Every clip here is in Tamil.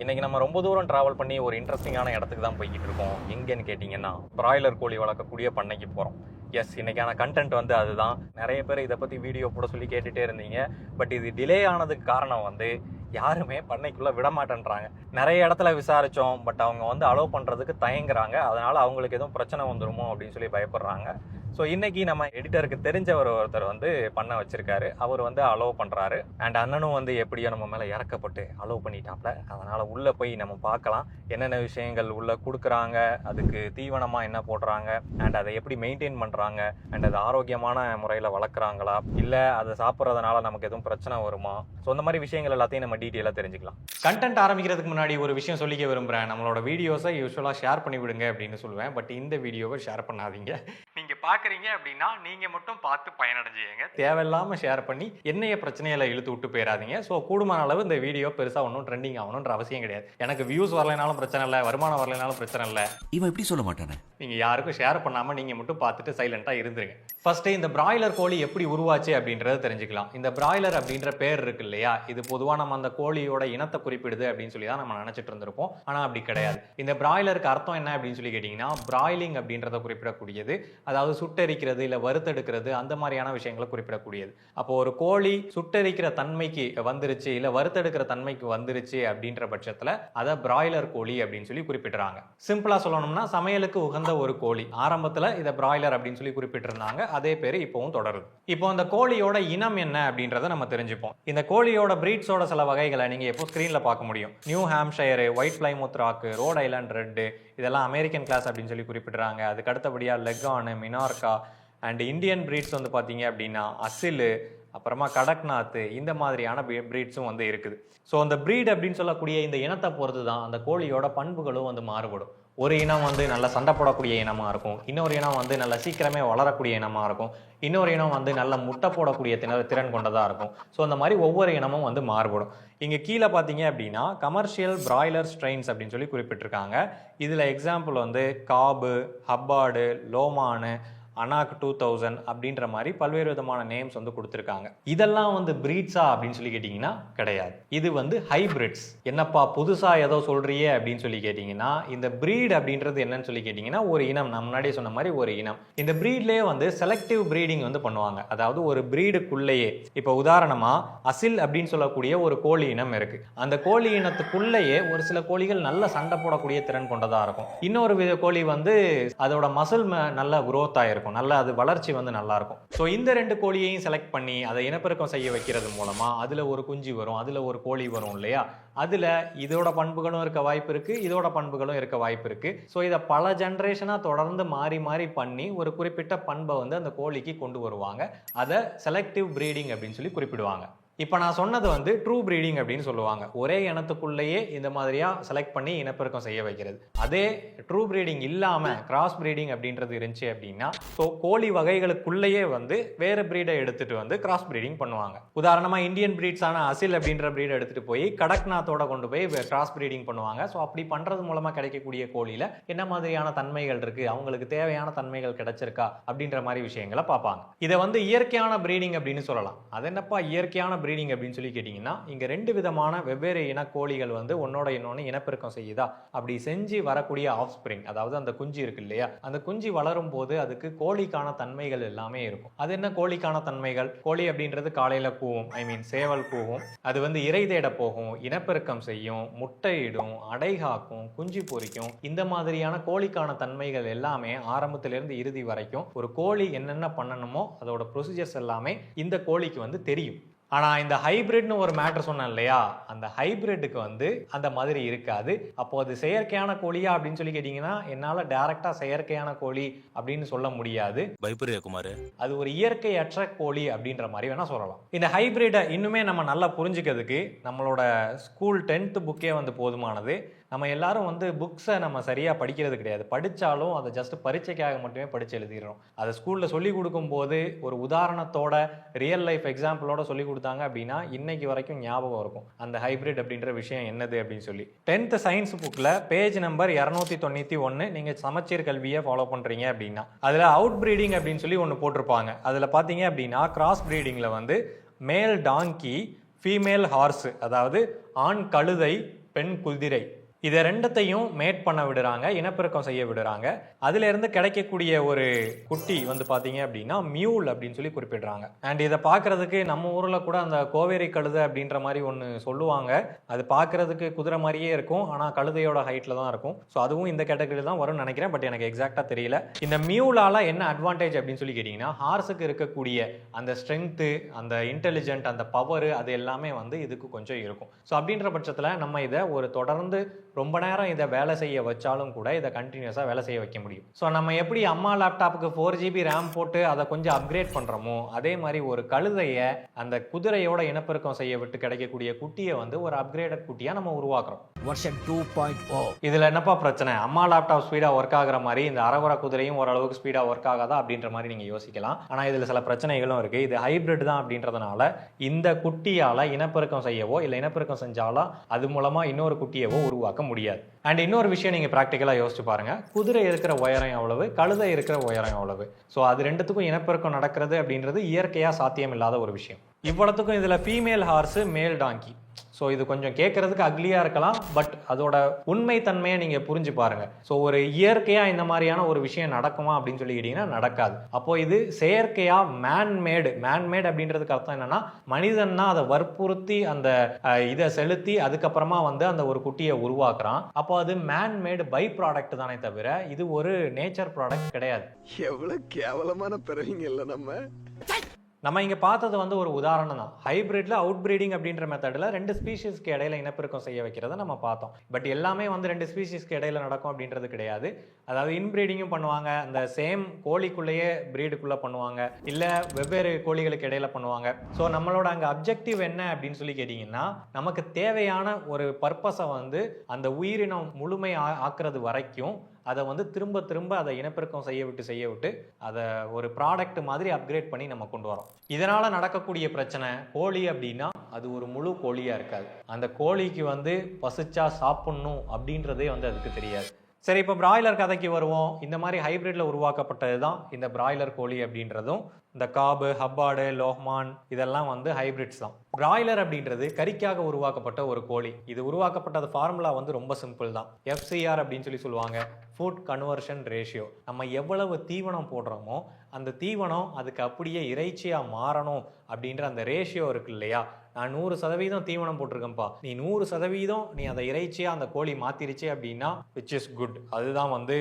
இன்னைக்கு நம்ம ரொம்ப தூரம் டிராவல் பண்ணி ஒரு இன்ட்ரெஸ்டிங்கான இடத்துக்கு தான் போய்கிட்டு இருக்கோம். எங்கன்னு கேட்டிங்கன்னா பிராய்லர் கோழி வளர்க்கக்கூடிய பண்ணைக்கு போகிறோம். எஸ், இன்னைக்கான கண்டென்ட் வந்து அதுதான். நிறைய பேர் இதை பற்றி வீடியோ போட சொல்லி கேட்டுகிட்டே இருந்தீங்க. பட் இது டிலே ஆனதுக்கு காரணம் வந்து யாருமே பண்ணைக்குள்ளே விட மாட்டேன்றாங்க. நிறைய இடத்துல விசாரித்தோம், பட் அவங்க வந்து அலோவ் பண்ணுறதுக்கு தயங்குறாங்க. அதனால் அவங்களுக்கு எதுவும் பிரச்சனை வந்துருமோ அப்படின்னு சொல்லி பயப்படுறாங்க. ஸோ இன்னைக்கு நம்ம எடிட்டருக்கு தெரிஞ்சவர் ஒருத்தர் வந்து பண்ண வச்சிருக்காரு. அவர் வந்து அலோவ் பண்ணுறாரு. அண்ட் அண்ணனும் வந்து எப்படியோ நம்ம மேலே இறக்கப்பட்டு அலோவ் பண்ணிட்டாப்ல. அதனால் உள்ளே போய் நம்ம பார்க்கலாம் என்னென்ன விஷயங்கள் உள்ளே கொடுக்குறாங்க, அதுக்கு தீவனமாக என்ன போடுறாங்க, அண்ட் அதை எப்படி மெயின்டைன் பண்ணுறாங்க, அண்ட் அது ஆரோக்கியமான முறையில் வளர்க்குறாங்களா, இல்லை அதை சாப்பிட்றதுனால நமக்கு எதுவும் பிரச்சனை வருமா. ஸோ இந்த மாதிரி விஷயங்கள் எல்லாத்தையும் நம்ம டீட்டெயிலாக தெரிஞ்சுக்கலாம். கண்டென்ட் ஆரம்பிக்கிறதுக்கு முன்னாடி ஒரு விஷயம் சொல்லிக்க விரும்புகிறேன். நம்மளோட வீடியோஸை யூஸ்வலாக ஷேர் பண்ணி விடுங்க அப்படின்னு சொல்லுவேன். பட் இந்த வீடியோவை ஷேர் பண்ணாதீங்க. நீங்கள் பார்க்குறீங்க அப்படின்னா நீங்கள் மட்டும் பார்த்து பயனடைஞ்சுங்க. தேவையில்லாமல் ஷேர் பண்ணி என்னைய பிரச்சனைகளை இழுத்து விட்டு போயிடாதீங்க. ஸோ கூடுமான அளவு இந்த வீடியோ பெருசாக ஒன்றும் ட்ரெண்டிங் ஆகணுன்ற அவசியம் கிடையாது. எனக்கு வியூஸ் வரலைனாலும் பிரச்சனை இல்லை, வருமானம் வரலைனாலும் பிரச்சனை இல்லை. இவன் எப்படி சொல்ல மாட்டானே. நீங்கள் யாருக்கும் ஷேர் பண்ணாமல் நீங்கள் மட்டும் பார்த்துட்டு சைலண்ட்டாக இருந்துருங்க. ஃபர்ஸ்ட்டு இந்த பிராய்லர் கோழி எப்படி உருவாச்சு அப்படின்றத தெரிஞ்சுக்கலாம். இந்த பிராய்லர் அப்படின்ற பேர் இருக்கு இல்லையா, இது பொதுவாக நம்ம அந்த கோழியோட இனத்தை குறிப்பிடுது அப்படின்னு சொல்லி தான் நம்ம நினச்சிட்டு இருந்திருப்போம். ஆனால் அப்படி கிடையாது. இந்த பிராய்லருக்கு அர்த்தம் என்ன அப்படின்னு சொல்லி கேட்டிங்கன்னா, பிராய்லிங் அப்படின்றத குறிப்பிடக்கூடியது, அதாவது சுட்டெரிக்கிறது இல்லை வறுத்தெடுக்கிறது, அந்த மாதிரியான விஷயங்களை குறிப்பிடக்கூடியது. அப்போ ஒரு கோழி சுட்டெரிக்கிற தன்மைக்கு வந்துருச்சு இல்லை வறுத்தெடுக்கிற தன்மைக்கு வந்துருச்சு அப்படின்ற பட்சத்தில் அதை பிராய்லர் கோழி அப்படின்னு சொல்லி குறிப்பிடுறாங்க. சிம்பிளா சொல்லணும்னா சமையலுக்கு உகந்த ஒரு கோழி. ஆரம்பத்தில் இதை பிராய்லர் அப்படின்னு சொல்லி குறிப்பிட்டிருந்தாங்க. அதே பேர் இப்பவும் தொடருது. இப்போ அந்த கோழியோட இனம் என்ன அப்படின்றத நம்ம தெரிஞ்சுப்போம். இந்த கோழியோட பிரீட்ஸோட சில வகைகளை நீங்க எப்போ ஸ்கிரீன்ல பார்க்க முடியும். நியூ ஹாம்ஷயர், ஒயிட் பிளைமவுத் ராக்கு, ரோட் ஐலாண்ட் ரெட்டு, இதெல்லாம் அமெரிக்கன் கிளாஸ் அப்படின்னு சொல்லி குறிப்பிடுறாங்க. அதுக்கு அடுத்தபடியா லெகானு, மினார்கா அண்ட் இந்தியன் பிரீட்ஸ் வந்து பார்த்தீங்க அப்படின்னா அசிலு, அப்புறமா கடக்நாத்து, இந்த மாதிரியான பிரீட்ஸும் வந்து இருக்குது. ஸோ அந்த பிரீட் அப்படின்னு சொல்லக்கூடிய இந்த இனத்தை பொறுத்து தான் அந்த கோழியோட பண்புகளும் வந்து மாறுபடும். ஒரு இனம் வந்து நல்லா சண்டை போடக்கூடிய இனமாக இருக்கும், இன்னொரு இனம் வந்து நல்லா சீக்கிரமே வளரக்கூடிய இனமாக இருக்கும், இன்னொரு இனம் வந்து நல்ல முட்டை போடக்கூடிய திறன் கொண்டதாக இருக்கும். ஸோ அந்த மாதிரி ஒவ்வொரு இனமும் வந்து மாறுபடும். இங்கே கீழே பார்த்தீங்க அப்படின்னா கமர்ஷியல் பிராய்லர் ஸ்ட்ரெயின்ஸ் அப்படின்னு சொல்லி குறிப்பிட்டிருக்காங்க. இதில் எக்ஸாம்பிள் வந்து காபு, ஹப்பார்டு, லோமானு, அனாக் 2000 அப்படின்ற மாதிரி பல்வேறு விதமான நேம்ஸ் வந்து கொடுத்துருக்காங்க. இதெல்லாம் வந்து பிரீட்ஸா அப்படின்னு சொல்லி கேட்டிங்கன்னா கிடையாது. இது வந்து ஹைபிரிட்ஸ். என்னப்பா புதுசா ஏதோ சொல்றியே அப்படின்னு சொல்லி கேட்டிங்கன்னா, இந்த பிரீட் அப்படின்றது என்னன்னு சொல்லி கேட்டிங்கன்னா ஒரு இனம். நான் முன்னாடியே சொன்ன மாதிரி ஒரு இனம். இந்த பிரீட்லேயே வந்து செலக்டிவ் பிரீடிங் வந்து பண்ணுவாங்க. அதாவது ஒரு பிரீடுக்குள்ளேயே, இப்போ உதாரணமா அசில் அப்படின்னு சொல்லக்கூடிய ஒரு கோழி இனம் இருக்கு. அந்த கோழி இனத்துக்குள்ளேயே ஒரு சில கோழிகள் நல்ல சண்டை போடக்கூடிய திறன் கொண்டதா இருக்கும். இன்னொரு வித கோழி வந்து அதோட மசில் நல்ல குரோத் ஆயிருக்கும், நல்ல அது வளர்ச்சி வந்து நல்லா இருக்கும். ஸோ இந்த ரெண்டு கோழியையும் செலக்ட் பண்ணி அதை இனப்பெருக்கம் செய்ய வைக்கிறது மூலமா அதுல ஒரு குஞ்சு வரும், அதுல ஒரு கோழி வரும் இல்லையா. அதுல இதோட பண்புகளும் இருக்க வாய்ப்பு இருக்கு, இதோட பண்புகளும் இருக்க வாய்ப்பு இருக்கு. ஸோ இதை பல ஜென்ரேஷனா தொடர்ந்து மாறி மாறி பண்ணி ஒரு குறிப்பிட்ட பண்பை வந்து அந்த கோழிக்கு கொண்டு வருவாங்க. அதை செலக்டிவ் பிரீடிங் அப்படின்னு சொல்லி குறிப்பிடுவாங்க. இப்போ நான் சொன்னது வந்து ட்ரூ பிரீடிங் அப்படின்னு சொல்லுவாங்க. ஒரே இனத்துக்குள்ளேயே இந்த மாதிரியா செலக்ட் பண்ணி இனப்பெருக்கம் செய்ய வைக்கிறது. அதே ட்ரூ பிரீடிங் இல்லாம கிராஸ் பிரீடிங் அப்படின்றது இருந்துச்சு அப்படின்னா, ஸோ கோழி வகைகளுக்குள்ளேயே வந்து வேற பிரீடை எடுத்துட்டு வந்து கிராஸ் பிரீடிங் பண்ணுவாங்க. உதாரணமா இந்தியன் பிரீட்ஸான அசில் அப்படின்ற பிரீடை எடுத்துட்டு போய் கடக்நாத்தோட கொண்டு போய் கிராஸ் பிரீடிங் பண்ணுவாங்க. ஸோ அப்படி பண்றது மூலமா கிடைக்கக்கூடிய கோழியில என்ன மாதிரியான தன்மைகள் இருக்கு, அவங்களுக்கு தேவையான தன்மைகள் கிடைச்சிருக்கா அப்படின்ற மாதிரி விஷயங்களை பார்ப்பாங்க. இதை வந்து இயற்கையான பிரீடிங் அப்படின்னு சொல்லலாம். அது என்னப்பா இயற்கையான பிரீடிங் அப்படின்னு சொல்லி கேட்டீங்கன்னா, இங்க ரெண்டு விதமான வெவ்வேறு இன கோழிகள் வந்து ஒன்னோட இன்னொன்னு இனப்பெருக்கம் செய்யுதா, அப்படி செஞ்சு வரக்கூடிய ஆஃப் ஸ்பிரிங், அதாவது அந்த குஞ்சு இருக்கு இல்லையா, அந்த குஞ்சு வளரும் போது அதுக்கு கோழிக்கான தன்மைகள் எல்லாமே இருக்கும். அது என்ன கோழிக்கான தன்மைகள்? கோழி அப்படின்றது காலையில கூவும், சேவல் கூவும், அது வந்து இறை தேட போகும், இனப்பெருக்கம் செய்யும், முட்டையிடும், அடை காக்கும், குஞ்சு பொரிக்கும். இந்த மாதிரியான கோழிக்கான தன்மைகள் எல்லாமே ஆரம்பத்திலிருந்து இறுதி வரைக்கும் ஒரு கோழி என்னென்ன பண்ணணுமோ அதோட ப்ரொசீஜர்ஸ் எல்லாமே இந்த கோழிக்கு வந்து தெரியும். ஆனால் இந்த ஹைபிரிட்னு ஒரு மேட்டர் சொன்னேன் இல்லையா, அந்த ஹைபிரிட்டுக்கு வந்து அந்த மாதிரி இருக்காது. அப்போ அது செயற்கையான கோழியா அப்படின்னு சொல்லி கேட்டிங்கன்னா, என்னால் டைரக்டாக செயற்கையான கோழி அப்படின்னு சொல்ல முடியாது. பயப்படுறியா குமார்? அது ஒரு இயற்கையற்ற கோழி அப்படின்ற மாதிரி வேணா சொல்லலாம். இந்த ஹைபிரிட்டை இன்னுமே நம்ம நல்லா புரிஞ்சுக்கிறதுக்கு நம்மளோட ஸ்கூல் 10th புக்கே வந்து போதுமானது. நம்ம எல்லாரும் வந்து புக்ஸை நம்ம சரியாக படிக்கிறது கிடையாது. படித்தாலும் அதை ஜஸ்ட் பரீட்சைக்காக மட்டுமே படித்து எழுதிடுறோம். அதை ஸ்கூலில் சொல்லிக் கொடுக்கும்போது ஒரு உதாரணத்தோட ரியல் லைஃப் எக்ஸாம்பிளோட சொல்லிக் கொடுத்தாங்க அப்படின்னா இன்னைக்கு வரைக்கும் ஞாபகம் இருக்கும் அந்த ஹைபிரிட் அப்படின்ற விஷயம் என்னது அப்படின்னு சொல்லி. 10th சயின்ஸ் புக்கில் பேஜ் நம்பர் 291 நீங்கள் சமச்சீர் கல்வியை ஃபாலோ பண்ணுறீங்க அப்படின்னா அதில் அவுட் பிரீடிங் அப்படின்னு சொல்லி ஒன்று போட்டிருப்பாங்க. அதில் பார்த்தீங்க அப்படின்னா கிராஸ் பிரீடிங்கில் வந்து மேல் டாங்கி, ஃபீமேல் ஹார்ஸ், அதாவது ஆண் கழுதை, பெண் குதிரை, இதை ரெண்டத்தையும் மேட் பண்ண விடுறாங்க, இனப்பெருக்கம் செய்ய விடுறாங்க. அதுல இருந்து கிடைக்கக்கூடிய ஒரு குட்டி வந்து பாத்தீங்க அப்படின்னா மியூல் அப்படின்னு சொல்லி குறிப்பிடுறாங்க. அண்ட் இதை பார்க்கறதுக்கு நம்ம ஊர்ல கூட அந்த கோவேரி கழுதை அப்படின்ற மாதிரி ஒன்று சொல்லுவாங்க. அது பார்க்கறதுக்கு குதிரை மாதிரியே இருக்கும், ஆனா கழுதையோட ஹைட்ல தான் இருக்கும். ஸோ அதுவும் இந்த கேட்டகரியில் தான் வரும்னு நினைக்கிறேன், பட் எனக்கு எக்ஸாக்டா தெரியல. இந்த மியூலால என்ன அட்வான்டேஜ் அப்படின்னு சொல்லி கேட்டீங்கன்னா, ஹார்ஸுக்கு இருக்கக்கூடிய அந்த ஸ்ட்ரென்த்து, அந்த இன்டெலிஜென்ட், அந்த பவர், அது எல்லாமே வந்து இதுக்கு கொஞ்சம் இருக்கும். ஸோ அப்படின்ற பட்சத்தில் நம்ம இதை ஒரு தொடர்ந்து ரொம்ப நேரம் இதை வேலை செய்ய வச்சாலும் கூட இதை கண்டினியூஸாக வேலை செய்ய வைக்க முடியும். ஸோ நம்ம எப்படி அம்மா லேப்டாப்புக்கு 4GB RAM போட்டு அதை கொஞ்சம் அப்கிரேட் பண்ணுறோமோ, அதே மாதிரி ஒரு கழுதையை அந்த குதிரையோட இனப்பெருக்கம் செய்ய விட்டு கிடைக்கக்கூடிய குட்டியை வந்து ஒரு அப்கிரேடட் குட்டியாக நம்ம உருவாக்குறோம். வெர்ஷன் 2.0. இதில் என்னப்பா பிரச்சனை? அம்மா லேப்டாப் ஸ்பீடாக ஒர்க் ஆகிற மாதிரி இந்த அரகுர குதிரையும் ஓரளவுக்கு ஸ்பீடாக ஒர்க் ஆகாதா அப்படின்ற மாதிரி நீங்கள் யோசிக்கலாம். ஆனால் இதில் சில பிரச்சனைகளும் இருக்குது. இது ஹைபிரிட் தான் அப்படின்றதுனால இந்த குட்டியால் இனப்பெருக்கம் செய்யவோ இல்லை இனப்பெருக்கம் செஞ்சாலும் அது மூலமாக இன்னொரு குட்டியவோ உருவாக்க முடியாது. அண்ட் இன்னொரு விஷயம் நீங்க பிராக்டிக்கலா யோசிச்சு பாருங்க, குதிரை இருக்கிற உயரம் எவ்வளவு, கழுதை இருக்கிற உயரம் எவ்வளவு. ஸோ அது ரெண்டுத்துக்கும் இனப்பெருக்கம் நடக்கிறது அப்படின்றது இயற்கையா சாத்தியம் இல்லாத ஒரு விஷயம். இவ்வளவுக்கும் இதுல ஃபீமேல் ஹார்ஸ், மேல் டாங்கி. ஸோ இது கொஞ்சம் கேட்கறதுக்கு அக்லியா இருக்கலாம், பட் அதோட உண்மை தன்மையை நீங்க புரிஞ்சு பாருங்க. ஸோ ஒரு இயற்கையா இந்த மாதிரியான ஒரு விஷயம் நடக்குமா அப்படின்னு சொல்லி கேட்டீங்கன்னா நடக்காது. அப்போ இது செயற்கையா மேன்மேடு அப்படின்றதுக்கு அர்த்தம் என்னன்னா, மனிதன் தான் அதை வற்புறுத்தி அந்த இதை செலுத்தி அதுக்கப்புறமா வந்து அந்த ஒரு குட்டியை உருவாக்குறான். அப்போ அது மேன்மேடு பை ப்ராடக்ட் தானே தவிர இது ஒரு நேச்சர் ப்ராடக்ட் கிடையாது. எவ்வளவு கேவலமான பிறவிங்க இல்ல நம்ம இங்க பார்த்தது வந்து ஒரு உதாரணம் தான். ஹைபிரிட்ல அவுட் பிரீடிங் அப்படின்ற மெத்தட்ல 2 ஸ்பீஷிஸ்க்கு இடையில இனப்பெருக்கம் செய்ய வைக்கிறத நம்ம பார்த்தோம். பட் எல்லாமே வந்து 2 ஸ்பீஷிஸ்க்கு இடையில நடக்கும் அப்படின்றது கிடையாது. அதாவது இன்பிரீடிங்கும் பண்ணுவாங்க, அந்த சேம் கோழிக்குள்ளேயே பிரீடுக்குள்ள பண்ணுவாங்க, இல்ல வெவ்வேறு கோழிகளுக்கு இடையில பண்ணுவாங்க. ஸோ நம்மளோட அங்க அப்ஜெக்டிவ் என்ன அப்படின்னு சொல்லி கேட்டீங்கன்னா, நமக்கு தேவையான ஒரு பர்பஸை வந்து அந்த உயிரினம் முழுமை ஆக்குறது வரைக்கும் அதை வந்து திரும்ப திரும்ப அதை இனப்பெருக்கம் செய்ய விட்டு அதை ஒரு ப்ராடக்ட் மாதிரி அப்கிரேட் பண்ணி நம்ம கொண்டு வரோம். இதனால நடக்கக்கூடிய பிரச்சனை, கோழி அப்படின்னா அது ஒரு முழு கோழியா இருக்காது. அந்த கோழிக்கு வந்து பசிச்சா சாப்பிடணும் அப்படின்றதே வந்து அதுக்கு தெரியாது. சரி, இப்போ பிராய்லர் கதைக்கு வருவோம். இந்த மாதிரி ஹைபிரிட்ல உருவாக்கப்பட்டது தான் இந்த பிராய்லர் கோழி அப்படின்றதும். இந்த காபு, ஹப்பாடு, லோஹ்மான் இதெல்லாம் வந்து ஹைபிரிட்ஸ் தான். பிராய்லர் அப்படின்றது கறிக்காக உருவாக்கப்பட்ட ஒரு கோழி. இது உருவாக்கப்பட்டது ஃபார்முலா வந்து ரொம்ப சிம்பிள் தான். FCR அப்படின்னு சொல்லி சொல்லுவாங்க, ஃபுட் கன்வர்ஷன் ரேஷியோ. நம்ம எவ்வளவு தீவனம் போடுறோமோ அந்த தீவனம் அதுக்கு அப்படியே இறைச்சியாக மாறணும் அப்படின்ற அந்த ரேஷியோ இருக்கு இல்லையா. நான் 100% தீவனம் போட்டிருக்கேன்ப்பா, நீ 100% நீ அதை இறைச்சியாக அந்த கோழி மாற்றிருச்சு அப்படின்னா விச் இஸ் குட். அதுதான் வந்து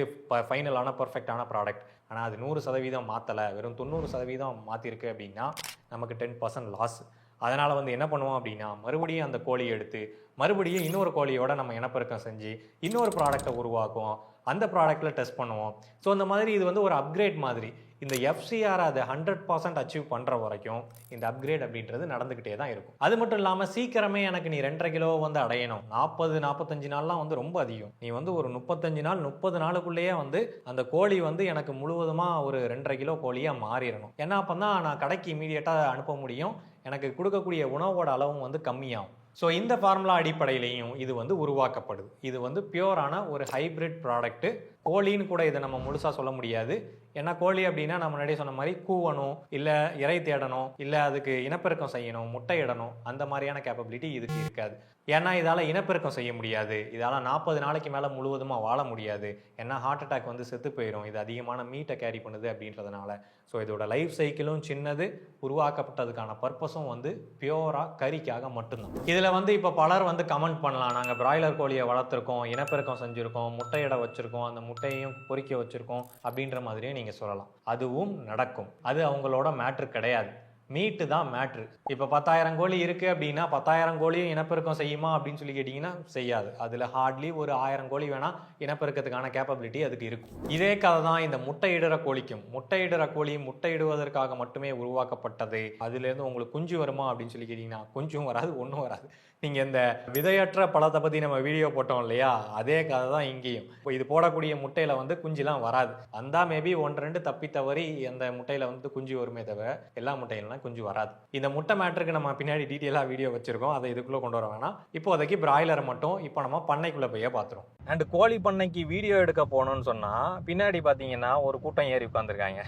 ஃபைனலான பர்ஃபெக்டான ப்ராடக்ட். ஆனால் அது 100% மாற்றலை, வெறும் 90% மாற்றிருக்கு அப்படின்னா நமக்கு 10% லாஸ். அதனால் வந்து என்ன பண்ணுவோம் அப்படின்னா, மறுபடியும் அந்த கோழியை எடுத்து மறுபடியும் இன்னொரு கோழியோட நம்ம இனப்பெருக்கம் செஞ்சு இன்னொரு ப்ராடக்டை உருவாக்குவோம், அந்த ப்ராடக்டில் டெஸ்ட் பண்ணுவோம். ஸோ அந்த மாதிரி இது வந்து ஒரு அப்கிரேட் மாதிரி. இந்த FCR அதை 100% அச்சீவ் பண்ணுற வரைக்கும் இந்த அப்கிரேட் அப்படின்றது நடந்துக்கிட்டே தான் இருக்கும். அது மட்டும் இல்லாமல் சீக்கிரமே எனக்கு நீ 2.5 கிலோ வந்து அடையணும், 40-45 நாள்லாம் வந்து ரொம்ப அதிகம். நீ வந்து ஒரு 35 நாள் 30 நாளுக்குள்ளேயே வந்து அந்த கோழி வந்து எனக்கு முழுவதுமாக ஒரு 2.5 கிலோ கோழியாக மாறிடணும். ஏன்னா அப்போ தான் நான் கடைக்கு இமீடியட்டாக அனுப்ப முடியும், எனக்கு கொடுக்கக்கூடிய உணவோட அளவும் வந்து கம்மியாகும். ஸோ இந்த ஃபார்முலா அடிப்படையிலையும் இது வந்து உருவாக்கப்படுது. இது வந்து பியூரான ஒரு ஹைபிரிட் ப்ராடக்ட். கோழின்னு கூட இதை நம்ம முழுசாக சொல்ல முடியாது. ஏன்னா கோழி அப்படின்னா நம்ம முன்னாடியே சொன்ன மாதிரி கூவணும், இல்லை இறை தேடணும், இல்லை அதுக்கு இனப்பெருக்கம் செய்யணும், முட்டையிடணும், அந்த மாதிரியான கேப்பபிலிட்டி இதுக்கு இருக்காது. ஏன்னா இதால் இனப்பெருக்கம் செய்ய முடியாது, இதால் 40 நாளைக்கு மேலே முழுவதுமாக வாழ முடியாது. ஏன்னா ஹார்ட் அட்டாக் வந்து செத்து போயிடும், இது அதிகமான மீட்டை கேரி பண்ணுது அப்படின்றதுனால. ஸோ இதோட லைஃப் சைக்கிளும் சின்னது, உருவாக்கப்பட்டதுக்கான பர்பஸும் வந்து பியூராக கறிக்காக மட்டும்தான். இதில் வந்து இப்போ பலர் வந்து கமெண்ட் பண்ணலாம், நாங்கள் பிராய்லர் கோழியை வளர்த்துருக்கோம், இனப்பெருக்கம் செஞ்சுருக்கோம், முட்டையிட வச்சுருக்கோம், அந்த முட்டையையும் பொறிக்க வச்சுருக்கோம் அப்படின்ற மாதிரியும் நீங்கள் சொல்லலாம். அதுவும் நடக்கும். அது அவங்களோட மேட்ரு கிடையாது, மீட்டு தான் மேட்ரு. இப்போ 10,000 கோழி இருக்குது அப்படின்னா 10,000 கோழியும் இனப்பெருக்கம் செய்யுமா அப்படின்னு சொல்லி கேட்டிங்கன்னா செய்யாது. அதில் ஹார்ட்லி ஒரு 1000 கோழி வேணால் இனப்பெருக்கத்துக்கான கேப்பபிலிட்டி அதுக்கு இருக்கும். இதே கதை தான் இந்த முட்டையிடுற கோழிக்கும். முட்டையிடுற கோழி முட்டையிடுவதற்காக மட்டுமே உருவாக்கப்பட்டது. அதுலேருந்து உங்களுக்கு குஞ்சு வருமா அப்படின்னு சொல்லி கேட்டிங்கன்னா குஞ்சும் வராது, ஒன்றும் வராது. நீங்கள் இந்த விதையற்ற பழத்தை பற்றி நம்ம வீடியோ போட்டோம் இல்லையா, அதே கதை தான் இங்கேயும். இப்போ இது போடக்கூடிய முட்டையில் வந்து குஞ்சுலாம் வராது. அந்த மேபி 1-2 தப்பி தவறி அந்த முட்டையில் வந்து குஞ்சு வருமே தவிர எல்லா முட்டையிலாம் குஞ்சு வராது. இந்த முட்டை மேட்ருக்கு நம்ம பின்னாடி டீட்டெயிலாக வீடியோ வச்சிருக்கோம், அதை இதுக்குள்ளே கொண்டு வர வேணாம். இப்போதைக்கு பிராய்லரை மட்டும் இப்போ நம்ம பண்ணைக்குள்ளே போய் பார்த்துரும். அண்ட் கோழி பண்ணைக்கு வீடியோ எடுக்க போகணும்னு சொன்னால் பின்னாடி பார்த்தீங்கன்னா ஒரு கூட்டம் ஏறி உட்காந்துருக்காங்க.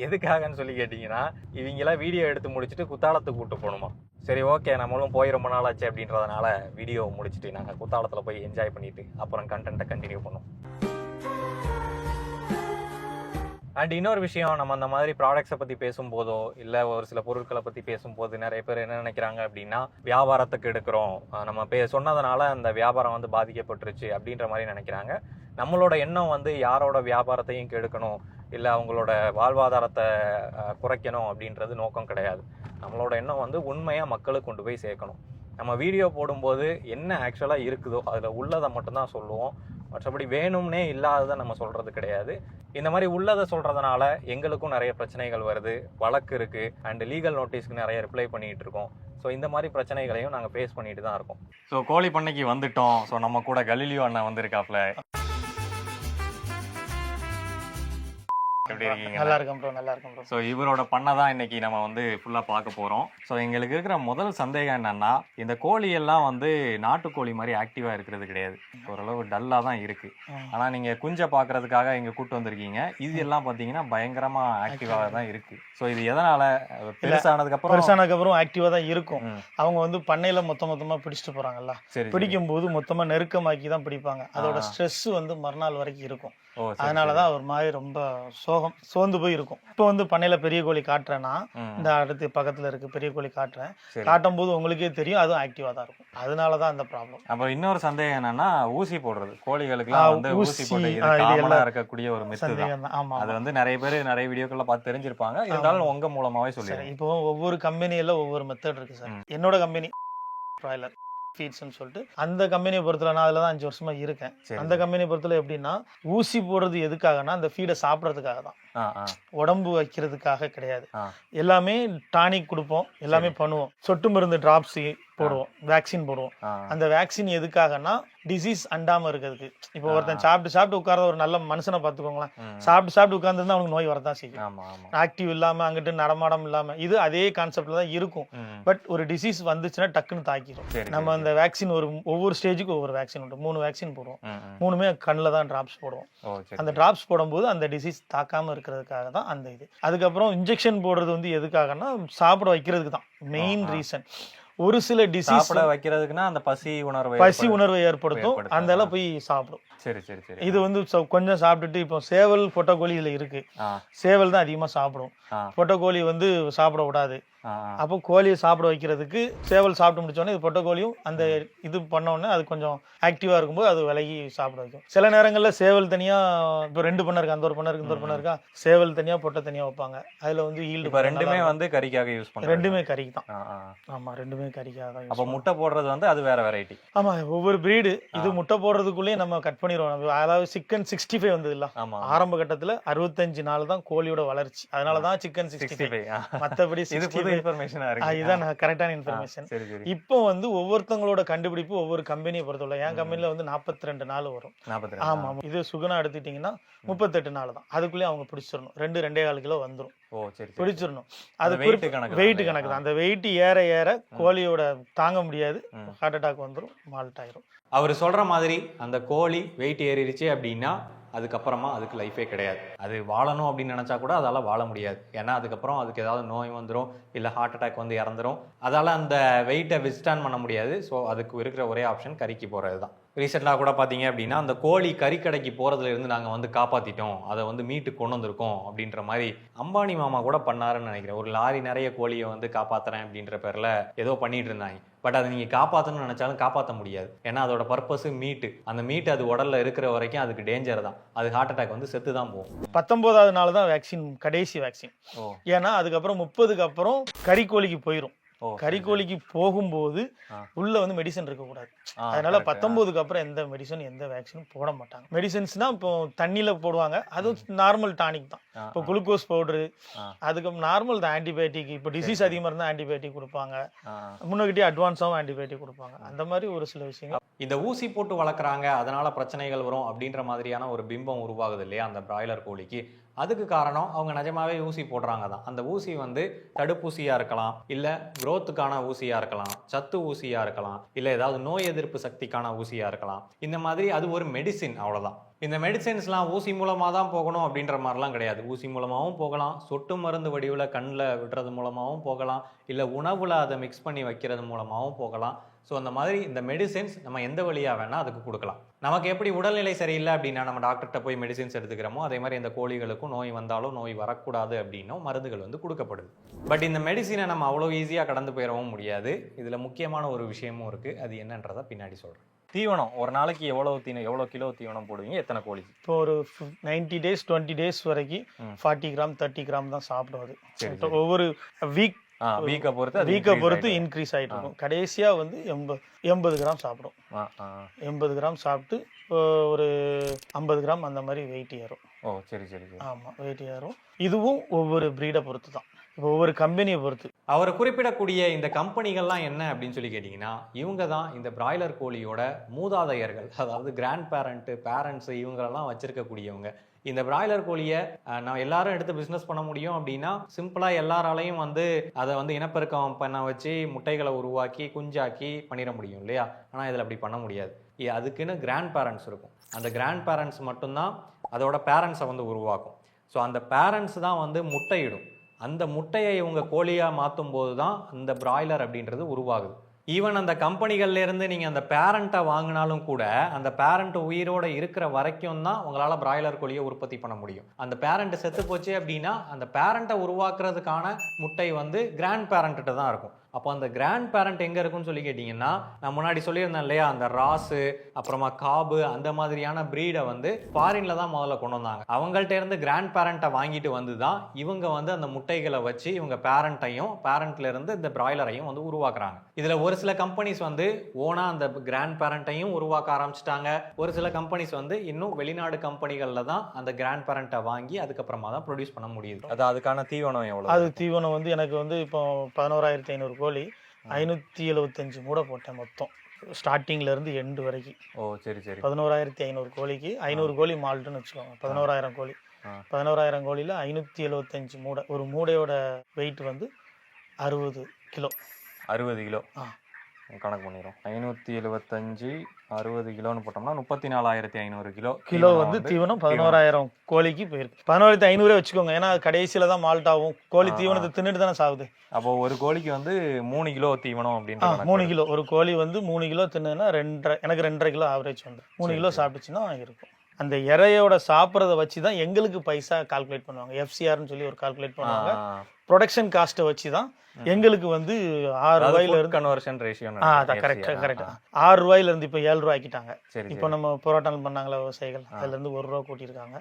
எதுக்காகன்னு சொல்லி கேட்டிங்கன்னா, இவங்களாம் வீடியோ எடுத்து முடிச்சுட்டு குத்தாலத்துக்கு கூட்டு போகணுமா. சரி, ஓகே, நம்மளும் போய் ரொம்ப நாள் ஆச்சு அப்படின்றதுனால வீடியோ முடிச்சுட்டு நாங்கள் குத்தாலத்தில் போய் என்ஜாய் பண்ணிட்டு அப்புறம் கண்டென்ட்டை கண்டினியூ பண்ணோம். அண்ட் இன்னொரு விஷயம், நம்ம அந்த மாதிரி ப்ராடக்ட்ஸை பற்றி பேசும்போதோ இல்லை ஒரு சில பொருட்களை பற்றி பேசும்போது நிறைய பேர் என்ன நினைக்கிறாங்க அப்படின்னா, வியாபாரத்துக்கு எடுக்கிறோம், நம்ம சொன்னதுனால அந்த வியாபாரம் வந்து பாதிக்கப்பட்டுருச்சு அப்படின்ற மாதிரி நினைக்கிறாங்க. நம்மளோட எண்ணம் வந்து யாரோட வியாபாரத்தையும் கெடுக்கணும் இல்லை அவங்களோட வாழ்வாதாரத்தை குறைக்கணும் அப்படின்றது நோக்கம் கிடையாது. நம்மளோட எண்ணம் வந்து உண்மையாக மக்களுக்கு கொண்டு போய் சேர்க்கணும். நம்ம வீடியோ போடும்போது என்ன ஆக்சுவலாக இருக்குதோ அதில் உள்ளதை மட்டும்தான் சொல்லுவோம். மற்றபடி வேணும்னே இல்லாததை நம்ம சொல்கிறது கிடையாது. இந்த மாதிரி உள்ளதை சொல்கிறதுனால எங்களுக்கும் நிறைய பிரச்சனைகள் வருது, வழக்கு இருக்குது, அண்ட் லீகல் நோட்டீஸ்க்கு நிறைய ரிப்ளை பண்ணிகிட்டு இருக்கோம். ஸோ இந்த மாதிரி பிரச்சனைகளையும் நாங்கள் ஃபேஸ் பண்ணிட்டு தான் இருக்கோம். ஸோ கோழி பண்ணைக்கு வந்துட்டோம். ஸோ நம்ம கூட கலிலியோ அண்ணன் வந்திருக்காப்ல. எப்படி இருக்கீங்க? நல்லா இருக்கும் ப்ரோ, நல்லா இருக்கும் ப்ரோ. ஸோ இவரோட பண்ணை தான் இன்னைக்கு நம்ம வந்து ஃபுல்லாக பார்க்க போகிறோம். ஸோ எங்களுக்கு இருக்கிற முதல் சந்தேகம் என்னன்னா, இந்த கோழி எல்லாம் வந்து நாட்டுக்கோழி மாதிரி ஆக்டிவாக இருக்கிறது கிடையாது, ஓரளவு டல்லாக தான் இருக்குது. ஆனால் நீங்கள் குஞ்சை பார்க்கறதுக்காக இங்கே கூட்டு வந்திருக்கீங்க. இது எல்லாம் பார்த்தீங்கன்னா பயங்கரமாக ஆக்டிவாக தான் இருக்குது. ஸோ இது எதனால் பெருசானதுக்கப்புறம் ஆக்டிவாக தான் இருக்கும். அவங்க வந்து பண்ணையில் மொத்தமாக பிடிச்சிட்டு போகிறாங்கல்ல, பிடிக்கும் போது மொத்தமாக நெருக்கமாக்கி தான் பிடிப்பாங்க. அதோட ஸ்ட்ரெஸ் வந்து மறுநாள் வரைக்கும் இருக்கும். அதனாலதான் ஒரு மாதிரி ரொம்ப சோர்ந்து போய் இருக்கும். இப்போ வந்து பண்ணையில பெரிய கோழி காட்டுறேன்னா, இந்த அடுத்து பக்கத்துல இருக்கு பெரிய கோழி காட்டுறேன், காட்டும் போது உங்களுக்கே தெரியும் அதுவும் ஆக்டிவா தான் இருக்கும். அதனாலதான் அந்த ப்ராப்ளம். அப்புறம் இன்னொரு சந்தேகம் என்னன்னா, ஊசி போடுறது கோழிகளுக்கு வந்து ஊசி போட்டு இருக்கக்கூடிய ஒரு மெத்தட். அது வந்து நிறைய பேர் நிறைய வீடியோக்கள்ல பார்த்து தெரிஞ்சிருப்பாங்க. இருந்தாலும் உங்க மூலமாவே சொல்லுங்க. இப்போ ஒவ்வொரு கம்பெனியில ஒவ்வொரு மெத்தட் இருக்கு சார். என்னோட கம்பெனி பிராய்லர் ஃபீட்ஸ்னு சொல்லிட்டு அந்த கம்பெனியை பொறுத்தல நான் அதில் தான் 5 வருஷமா இருக்கேன். அந்த கம்பெனியை பொறுத்தல எப்படின்னா, ஊசி போடுறது எதுக்காகனா அந்த ஃபீடை சாப்பிட்றதுக்காக தான், உடம்பு வைக்கிறதுக்காக கிடையாது. எல்லாமே டானிக் கொடுப்போம், எல்லாமே பண்ணுவோம். சொட்டு மருந்து டிராப்ஸ் போடுவோம், வேக்சின் போடுவோம். அந்த வேக்சின் எதுக்காகனா டிசீஸ் அண்டாம இருக்கிறதுக்கு. இப்போ ஒருத்தன் சாப்பிட்டு உட்கார்ற ஒரு நல்ல மனுஷனை பார்த்துக்கோங்களேன், சாப்பிட்டு உட்கார்ந்துருந்தா அவனுக்கு நோய் வரதான் செய்யும். ஆக்டிவ் இல்லாம அங்கிட்டு நடமாடம் இல்லாம இது அதே கான்செப்ட்ல தான் இருக்கும். பட் ஒரு டிசீஸ் வந்துச்சுன்னா டக்குன்னு தாக்கிடும். நம்ம அந்த வேக்சின் ஒவ்வொரு ஸ்டேஜுக்கு ஒவ்வொரு வேக்சின் உண்டு. 3 வேக்சின் போடுவோம். 3மே கண்ணில் தான் டிராப்ஸ் போடுவோம். அந்த டிராப்ஸ் போடும்போது அந்த டிசீஸ் தாக்காம இருக்கிறதுக்காக தான் அந்த இது. அதுக்கப்புறம் இன்ஜெக்ஷன் போடுறது வந்து எதுக்காகனா சாப்பிட வைக்கிறதுக்கு தான் மெயின் ரீசன். ஒரு சில டிசீஸ் வைக்கிறதுக்குன்னா அந்த பசி உணர்வை ஏற்படுத்தும், அந்த எல்லாம் போய் சாப்பிடும். சரி சரி சரி. இது வந்து கொஞ்சம் சாப்பிட்டுட்டு, இப்போ சேவல் பொட்டக்கோழி இதுல இருக்கு, சேவல் தான் அதிகமா சாப்பிடும், பொட்டக்கோழி வந்து சாப்பிட விடாது. அப்போ கோழியை சாப்பிட வைக்கிறதுக்கு சேவல் சாப்பிட்டு முடிச்சோடனே இது பொட்டக்கோழியும் அந்த இது பண்ணோடனே அது கொஞ்சம் ஆக்டிவா இருக்கும்போது அது விலகி சாப்பிட வைக்கும். சில நேரங்களில் சேவல் தனியா, இப்போ 2 பண்ணை இருக்கு, அந்த ஒரு பண்ணை இருக்கு, இந்த ஒரு பண்ணை இருக்கா, சேவல் தனியா பொட்டை தனியா வைப்பாங்க. அதுல வந்து ஈல்டு ரெண்டுமே வந்து கறிக்காக யூஸ் பண்ணுவாங்க. ரெண்டுமே கறிக்கு தான். ஆமா, ரெண்டுமே கறிக்காக தான். அப்போ முட்டை போடுறது வந்து அது வேற வெரைட்டி. ஆமா, ஒவ்வொரு பிரீடு. இது முட்டை போடுறதுக்குள்ளேயே நம்ம கட் பண்ணிடுவோம். அதாவது சிக்கன் 65 வந்தது இல்ல, ஆரம்ப கட்டத்துல 65 நாள் தான் கோழியோட வளர்ச்சி. அதனாலதான் சிக்கன் 65. மத்தபடி இதுதான் கரெக்டான இன்ஃபர்மேஷன். இப்போ வந்து ஒவ்வொருத்தங்களோட கண்டுபிடிப்பு ஒவ்வொரு கம்பெனியை பொறுத்தவரை. என் கம்பெனில வந்து 42 நாள் வரும். ஆமா, இது சுகுணா எடுத்துட்டீங்கன்னா 38 நாள் தான். அதுக்குள்ளே அவங்க பிடிச்சிடணும். 2-2.25 கிலோ வந்துடும். பிடிச்சிடணும். அது வெயிட் கணக்கு தான். அந்த வெயிட் ஏற ஏற கோழியோட தாங்க முடியாது, ஹார்ட் அட்டாக் வந்துடும், மால்ட் ஆயிரும். அவர் சொல்ற மாதிரி அந்த கோழி வெயிட் ஏறிடுச்சு அப்படின்னா அதுக்கப்புறமா அதுக்கு லைஃபே கிடையாது. அது வாழணும் அப்படின்னு நினச்சா கூட அதால் வாழ முடியாது. ஏன்னா அதுக்கப்புறம் அதுக்கு ஏதாவது நோய் வந்துடும், இல்லை ஹார்ட் அட்டாக் வந்து இறந்துடும். அதால் அந்த வெயிட்டை விஸ்டாண்ட் பண்ண முடியாது. ஸோ அதுக்கு இருக்கிற ஒரே ஆப்ஷன் கறிக்கு போகிறது தான். ரீசெண்டாக கூட பார்த்தீங்க அப்படின்னா, அந்த கோழி கறிக்கடைக்கு போகிறதுல இருந்து நாங்கள் வந்து காப்பாற்றிட்டோம், அதை வந்து மீட்டு கொண்டு வந்திருக்கோம் அப்படின்ற மாதிரி அம்பானி மாமா கூட பண்ணாருன்னு நினைக்கிறேன். ஒரு லாரி நிறைய கோழியை வந்து காப்பாற்றுறேன் அப்படின்ற பேரில் ஏதோ பண்ணிட்டு இருந்தாங்க. பட் அதை நீங்கள் காப்பாற்றணும்னு நினச்சாலும் காப்பாற்ற முடியாது. ஏன்னா அதோட பர்பஸ் மீட்டு. அந்த மீட்டு அது உடலில் இருக்கிற வரைக்கும் அதுக்கு டேஞ்சர் தான். அது ஹார்ட் அட்டாக் வந்து செத்து தான் போகும். 19வது நாள் தான் வேக்சின், கடைசி வேக்சின். ஏன்னா அதுக்கப்புறம் 30க்கு அப்புறம் கறிக்கோழிக்கு போயிடும். கறிக்கோழிக்கு போகும்போது உள்ள வந்து மெடிசன் இருக்கக்கூடாது. அதனால 19க்கு அப்புறம் எந்த மெடிசன் எந்த வேக்சினும் போட மாட்டாங்க. மெடிசன்ஸ்னா இப்போ தண்ணியில போடுவாங்க, அது நார்மல் டானிக் தான். இப்போ குளுக்கோஸ் பவுடரு, அதுக்கு நார்மல் தான். ஆன்டிபயோட்டிக், இப்போ டிசீஸ் அதிகமாக இருந்தால் ஆன்டிபயோட்டிக் கொடுப்பாங்க, முன்னகிட்டே அட்வான்ஸாகவும் ஆன்டிபயோட்டிக் கொடுப்பாங்க. அந்த மாதிரி ஒரு சில விஷயங்கள். இந்த ஊசி போட்டு வளர்க்குறாங்க, அதனால பிரச்சனைகள் வரும் அப்படின்ற மாதிரியான ஒரு பிம்பம் உருவாகுது இல்லையா அந்த பிராய்லர் கோழிக்கு. அதுக்கு காரணம் அவங்க நிஜமாவே ஊசி போடுறாங்க தான். அந்த ஊசி வந்து தடுப்பூசியா இருக்கலாம், இல்ல growthக்கான ஊசியா இருக்கலாம், சத்து ஊசியா இருக்கலாம், இல்ல ஏதாவது நோய் எதிர்ப்பு சக்திக்கான ஊசியா இருக்கலாம். இந்த மாதிரி அது ஒரு மெடிசின், அவ்வளவுதான். இந்த மெடிசின்ஸ்லாம் ஊசி மூலமா தான் போகணும் அப்படின்ற மாதிரிலாம் கிடையாது. ஊசி மூலமாகவும் போகலாம், சொட்டு மருந்து வடிவில் கண்ணில் விடுறது மூலமாகவும் போகலாம், இல்லை உணவுல அதை மிக்ஸ் பண்ணி வைக்கிறது மூலமாகவும் போகலாம். ஸோ அந்த மாதிரி இந்த மெடிசின்ஸ் நம்ம எந்த வழியாக வேணால் அதுக்கு கொடுக்கலாம். நமக்கு எப்படி உடல்நிலை சரியில்லை அப்படின்னா நம்ம டாக்டர்கிட்ட போய் மெடிசின்ஸ் எடுத்துக்கிறோமோ, அதே மாதிரி இந்த கோழிகளுக்கும் நோய் வந்தாலும் நோய் வரக்கூடாது அப்படின்னும் மருந்துகள் வந்து கொடுக்கப்படுது. பட் இந்த மெடிசினை நம்ம அவ்வளோ ஈஸியாக கடந்து போயிடவும் முடியாது. இதில் முக்கியமான ஒரு விஷயமும் இருக்குது. அது என்னன்றதை பின்னாடி சொல்கிறேன். தீவனம் ஒரு நாளைக்கு எவ்வளோ கிலோ தீவனம் போடுவீங்க, எத்தனை கோழிக்கு? இப்போ ஒரு 90 days 20 days வரைக்கும் 40 கிராம் 30 கிராம் தான் சாப்பிடுவது. ஒவ்வொரு வீக்கை பொறுத்து இன்க்ரீஸ் ஆகிட்டு இருக்கும். கடைசியாக வந்து 80 கிராம் சாப்பிடும். 80 கிராம் சாப்பிட்டு ஒரு 50 கிராம் அந்த மாதிரி வெயிட் ஏறும். ஓ சரி சரி. ஆமாம், வெயிட் ஏறும். இதுவும் ஒவ்வொரு ப்ரீடை பொறுத்து தான், இப்போ ஒவ்வொரு கம்பெனியை பொறுத்து. அவரை குறிப்பிடக்கூடிய இந்த கம்பெனிகள்லாம் என்ன அப்படின்னு சொல்லி கேட்டிங்கன்னா, இவங்க தான் இந்த பிராய்லர் கோழியோட மூதாதையர்கள், அதாவது கிராண்ட் பேரண்ட்ஸ் இவங்களெல்லாம் வச்சிருக்கக்கூடியவங்க. இந்த பிராய்லர் கோழியை நான் எல்லாரும் எடுத்து பிஸ்னஸ் பண்ண முடியும் அப்படின்னா சிம்பிளாக எல்லாராலையும் வந்து அதை வந்து இனப்பெருக்கம் பண்ண வச்சு முட்டைகளை உருவாக்கி குஞ்சாக்கி பண்ணிட முடியும் இல்லையா? ஆனால் இதில் அப்படி பண்ண முடியாது. அதுக்குன்னு கிராண்ட் பேரண்ட்ஸ் இருக்கும். அந்த கிராண்ட் பேரண்ட்ஸ் மட்டும்தான் அதோட பேரண்ட்ஸை வந்து உருவாக்கும். ஸோ அந்த பேரண்ட்ஸ் தான் வந்து முட்டையிடும். அந்த முட்டையை இவங்க கோழியாக மாற்றும் போது தான் இந்த பிராய்லர் அப்படின்றது உருவாகுது. ஈவன் அந்த கம்பெனிகள்லேருந்து நீங்கள் அந்த பேரண்ட்டை வாங்கினாலும் கூட அந்த பேரண்ட் உயிரோடு இருக்கிற வரைக்கும் தான் உங்களால் பிராய்லர் கோழியை உற்பத்தி பண்ண முடியும். அந்த பேரண்ட் செத்து போச்சு அப்படின்னா அந்த பேரண்ட்டை உருவாக்குறதுக்கான முட்டை வந்து கிராண்ட் பேரண்ட்டு தான் இருக்கும். அப்போ அந்த கிராண்ட் பேரண்ட் எங்கே இருக்குன்னு சொல்லி கேட்டிங்கன்னா, நான் முன்னாடி சொல்லியிருந்தேன் இல்லையா, அந்த ராஸு அப்புறமா காபு அந்த மாதிரியான ப்ரீடை வந்து ஃபாரின்ல தான் முதல்ல கொண்டு வந்தாங்க. அவங்கள்ட்ட இருந்து கிராண்ட் பேரண்ட்டை வாங்கிட்டு வந்து தான் இவங்க வந்து அந்த முட்டைகளை வச்சு இவங்க பேரண்ட்ல இருந்து இந்த பிராய்லரையும் வந்து உருவாக்குறாங்க. இதில் ஒரு சில கம்பெனிஸ் வந்து ஓனா அந்த கிராண்ட் பேரண்ட்டையும் உருவாக்க ஆரம்பிச்சிட்டாங்க. ஒரு சில கம்பெனிஸ் வந்து இன்னும் வெளிநாடு கம்பெனிகளில் தான் அந்த கிராண்ட் பேரண்ட்டை வாங்கி அதுக்கப்புறமா தான் ப்ரொடியூஸ் பண்ண முடியுது. அது அதுக்கான தீவனம் எவ்வளோ? அது தீவனம் வந்து எனக்கு வந்து இப்போ 11,500 கோழி 575 மூடை போட்டேன் மொத்தம், ஸ்டார்டிங்ல இருந்து எண்டு வரைக்கும். ஓ சரி சரி. 11,500 கோழிக்கு 500 கோழி மால்ட்டுன்னு வச்சுக்கோங்க. 11,000 கோழி. 11,000 கோழியில் 575 மூடை. ஒரு மூடையோட வெயிட் வந்து 60 கிலோ. 60 கிலோ கணக்கு பண்ணிடும். 575 60 கிலோன்னு போட்டோம்னா 34,500 கிலோ வந்து தீவனம் 11,000 கோழிக்கு போயிருக்கு. 11,500 வச்சுக்கோங்க, ஏன்னா கடைசியில தான் மால்ட் ஆகும். கோழி தீவனத்தை தின்னுட்டு தானே சாகுது. அப்போ ஒரு கோழிக்கு வந்து 3 கிலோ தீவனம் அப்படின்னு. 3 கிலோ ஒரு கோழி வந்து 3 கிலோ தின்னுன்னா 2.5, எனக்கு 2.5 கிலோ ஆவரேஜ் வந்து 3 கிலோ சாப்பிட்டுச்சுன்னா இருக்கும். அந்த இறையோட சாப்பிட்றத வச்சு தான் எங்களுக்கு பைசா கால்குலேட் பண்ணுவாங்க. எஃப்சிஆர்னு சொல்லி ஒரு கால்குலேட் பண்ணுவாங்க. ப்ரொடக்ஷன் காஸ்ட்டை வச்சு தான் எங்களுக்கு வந்து 6 ரூபாயில இருந்து கன்வர்ஷன் ரேஷியோ. கரெக்ட் 6 ரூபாயில இருந்து இப்போ 7 ரூபா ஆக்கிட்டாங்க. இப்போ நம்ம போராட்டம் பண்ணாங்களா விவசாயிகள், அதுல இருந்து 1 ரூபா கூட்டியிருக்காங்க.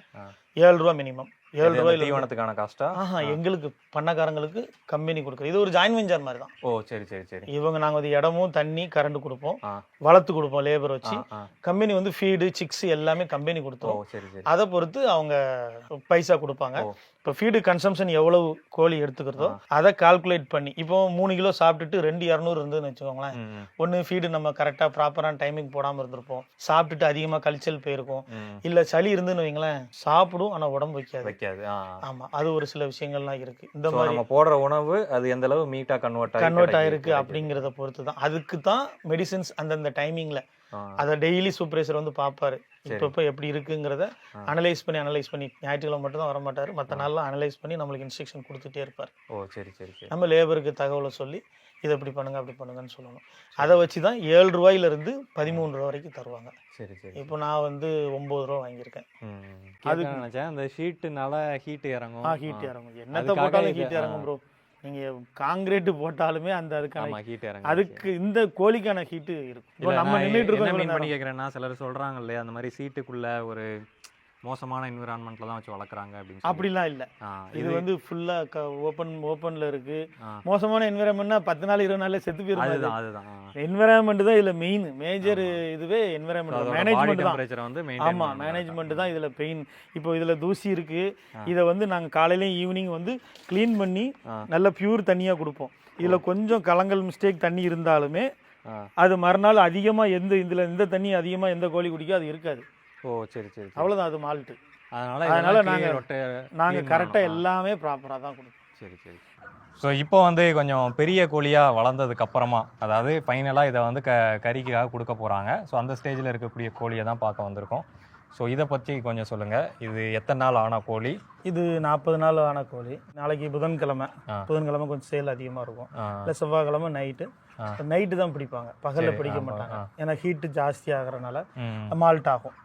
7 ரூபா மினிமம். 7 ரூபாயில தீவனத்துக்கான காஸ்டா எங்களுக்கு பண்ணக்காரங்களுக்கு கம்பெனி கொடுக்குறது. இது ஒரு ஜாயின் வெஞ்சர் மாதிரி தான். ஓ சரி சரி சரி. இவங்க நாங்க வந்து இடமும் தண்ணி கரண்ட் கொடுப்போம், வளர்த்து கொடுப்போம் லேபர் வச்சு. கம்பெனி வந்து ஃபீடு சிக்ஸ் எல்லாமே கம்பெனி கொடுத்தோம். அதை பொறுத்து அவங்க பைசா கொடுப்பாங்க. இப்போ ஃபீடு கன்சம்ஷன் எவ்வளவு கோழி எடுத்துக்கிறதோ அதை கால்குலேட் பண்ணி, இப்போ 3 கிலோ சாப்பிட்டுட்டு 2,200 இருந்ததுன்னு வச்சுக்கோங்களேன். ஒன்று ஃபீடு நம்ம கரெக்டாக ப்ராப்பரான டைமிங் போடாமல் இருந்திருப்போம், சாப்பிட்டுட்டு அதிகமாக கழிச்சல் போயிருக்கும், இல்லை சளி இருந்துன்னு வைங்களேன் சாப்பிடும் ஆனால் உடம்பு வைக்காது. ஆமா, அது ஒரு சில விஷயங்கள்லாம் இருக்கு. இந்த மாதிரி நம்ம போடுற உணவு அது எந்த அளவு மீட்டா கன்வெர்ட் ஆயிருக்கு அப்படிங்கிறத பொறுத்து தான். அதுக்கு தான் மெடிசின்ஸ் அந்தந்த டைமிங்ல அதை டெய்லி சூப்பர்வைசர் வந்து பார்ப்பாரு. இப்போ எப்படி இருக்குங்கிறத அனலைஸ் பண்ணி ஞாயிற்றுக்கிழமை மட்டும் தான் வர மாட்டாரு, மற்ற நாள்லாம் அனலைஸ் பண்ணி நம்மளுக்கு இன்ஸ்ட்ரக்ஷன் கொடுத்துட்டே இருப்பார். ஓ சரி சரி சரி. நம்ம லேபருக்கு தகவலை சொல்லி இதை இப்படி பண்ணுங்க அப்படி பண்ணுங்கன்னு சொல்லணும். அதை வச்சு தான் 7 ரூபாயில இருந்து 13 ரூபா வரைக்கும் தருவாங்க. சரி சரி. இப்போ நான் வந்து 9 ரூபா வாங்கியிருக்கேன். அது நினைச்சேன் அந்த ஷீட்டுனால ஹீட் இறங்கும். ஹீட் இறங்கும், என்னத்தை போட்டாலும் ஹீட் இறங்கும் ப்ரோ. நீங்க காங்கிரீட் போட்டாலுமே அந்த அதுக்கு இந்த கோழிக்கான ஹீட் இருக்கும். இப்போ நம்ம நின்னுட்டு இருக்கோம் கேக்குறேன்னா சிலர் சொல்றாங்க இல்லையா, அந்த மாதிரி சீட்டுக்குள்ள ஒரு மோசமான என்விரான்மெண்ட்ல தான் வச்சு வளர்க்குறாங்க அப்படின்னு. அப்படிலாம் இல்லை, இது வந்து ஃபுல்லா ஓப்பன்ல இருக்கு. மோசமான என்விரான்மெண்ட்னா 10 நாள் 20 நாள்ல செத்து போயிடும். அதுதான் என்விரான்மெண்ட் தான் இதுல மேஜர். இதுவே என்விரான்மெண்ட் மேனேஜ்மெண்ட் தான். ஆமா, மேனேஜ்மெண்ட் தான் இதுல பெயின். இப்போ இதுல தூசி இருக்கு, இதை வந்து நாங்க காலையிலயும் ஈவினிங் வந்து கிளீன் பண்ணி நல்ல பியூர் தண்ணியா கொடுப்போம். இதுல கொஞ்சம் கலங்கல் மிஸ்டேக் தண்ணி இருந்தாலுமே அது மறுநாள் அதிகமா இந்த தண்ணி அதிகமா எந்த கோழி குடிக்கோ அது இருக்காது. ஓ சரி சரி. அவ்வளவுதான், அது மால்ட்டு. அதனால நாங்கள் கரெக்டாக கரெக்டாக எல்லாமே ப்ராப்பராக தான் கொடுப்போம். சரி சரி. ஸோ இப்போ வந்து கொஞ்சம் பெரிய கோழியாக வளர்ந்ததுக்கு அப்புறமா, அதாவது ஃபைனலாக இதை வந்து கறிக்காக கொடுக்க போகிறாங்க. ஸோ அந்த ஸ்டேஜில் இருக்கக்கூடிய கோழியை தான் பார்க்க வந்திருக்கோம். ஸோ இதை பற்றி கொஞ்சம் சொல்லுங்கள். இது எத்தனை நாள் ஆன கோழி? இது 40 நாள் ஆன கோழி. நாளைக்கு புதன்கிழமை கொஞ்சம் சேல் அதிகமாக இருக்கும். இல்லை செவ்வாய்க்கிழமை நைட்டு தான் பிடிப்பாங்க, பகலில் பிடிக்க மாட்டாங்க. ஏன்னா ஹீட்டு ஜாஸ்தி ஆகிறனால மால்ட் ஆகும்.